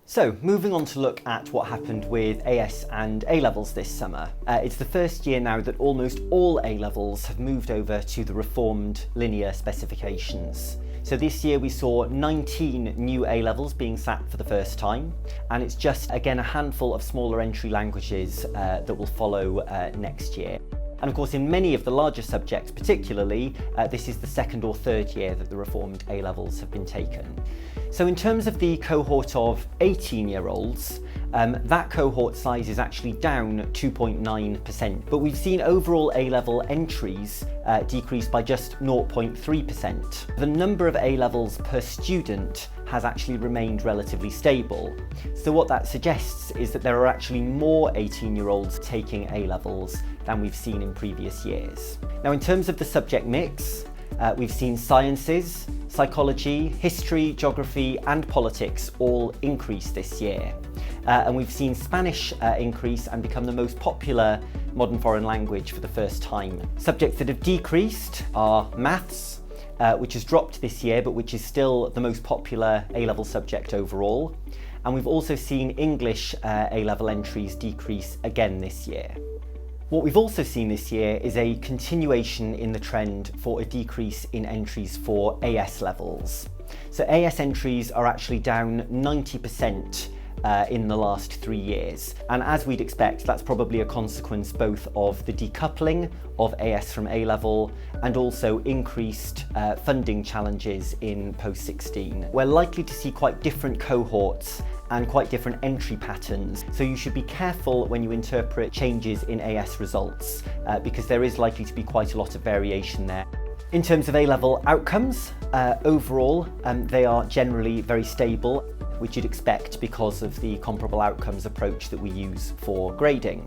So, moving on to look at what happened with AS and A-levels this summer. It's the first year now that almost all A-levels have moved over to the reformed linear specifications. So this year we saw 19 new A-levels being sat for the first time, and it's just, again, a handful of smaller entry languages that will follow next year. And of course, in many of the larger subjects particularly, this is the second or third year that the reformed A-levels have been taken. So in terms of the cohort of 18-year-olds, that cohort size is actually down 2.9%, but we've seen overall A-level entries decrease by just 0.3%. The number of A-levels per student has actually remained relatively stable. So what that suggests is that there are actually more 18-year-olds taking A-levels than we've seen in previous years. Now, in terms of the subject mix, we've seen sciences, psychology, history, geography and politics all increase this year. And we've seen Spanish increase and become the most popular modern foreign language for the first time. Subjects that have decreased are maths, which has dropped this year, but which is still the most popular A-level subject overall. And we've also seen English A-level entries decrease again this year. What we've also seen this year is a continuation in the trend for a decrease in entries for AS levels. So AS entries are actually down 90% in the last 3 years. And as we'd expect, that's probably a consequence both of the decoupling of AS from A-level and also increased funding challenges in post-16. We're likely to see quite different cohorts and quite different entry patterns. So you should be careful when you interpret changes in AS results because there is likely to be quite a lot of variation there. In terms of A-level outcomes, overall, they are generally very stable, which you'd expect because of the comparable outcomes approach that we use for grading.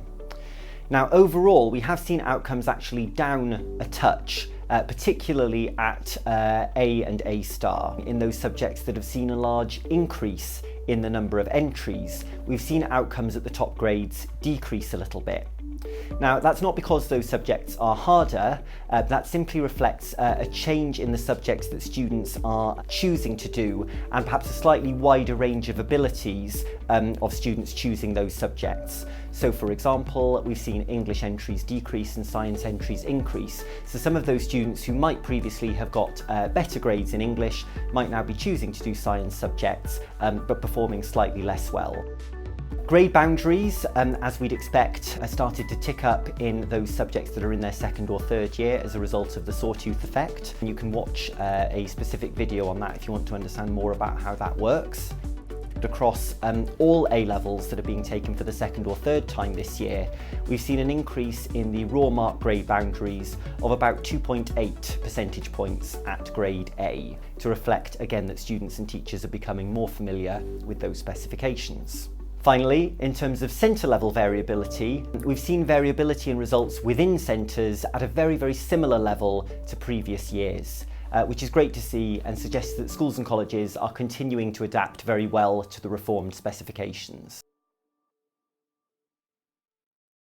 Now, overall, we have seen outcomes actually down a touch, particularly at A and A star. In those subjects that have seen a large increase in the number of entries, we've seen outcomes at the top grades decrease a little bit. Now, that's not because those subjects are harder, that simply reflects a change in the subjects that students are choosing to do and perhaps a slightly wider range of abilities of students choosing those subjects. So for example, we've seen English entries decrease and science entries increase. So some of those students who might previously have got better grades in English might now be choosing to do science subjects, but performing slightly less well. Grade boundaries, as we'd expect, are started to tick up in those subjects that are in their second or third year as a result of the sawtooth effect. And you can watch a specific video on that if you want to understand more about how that works. Across all A-levels that are being taken for the second or third time this year, we've seen an increase in the raw mark grade boundaries of about 2.8 percentage points at grade A, to reflect again that students and teachers are becoming more familiar with those specifications. Finally, in terms of centre level variability, we've seen variability in results within centres at a very, very similar level to previous years, which is great to see and suggests that schools and colleges are continuing to adapt very well to the reformed specifications.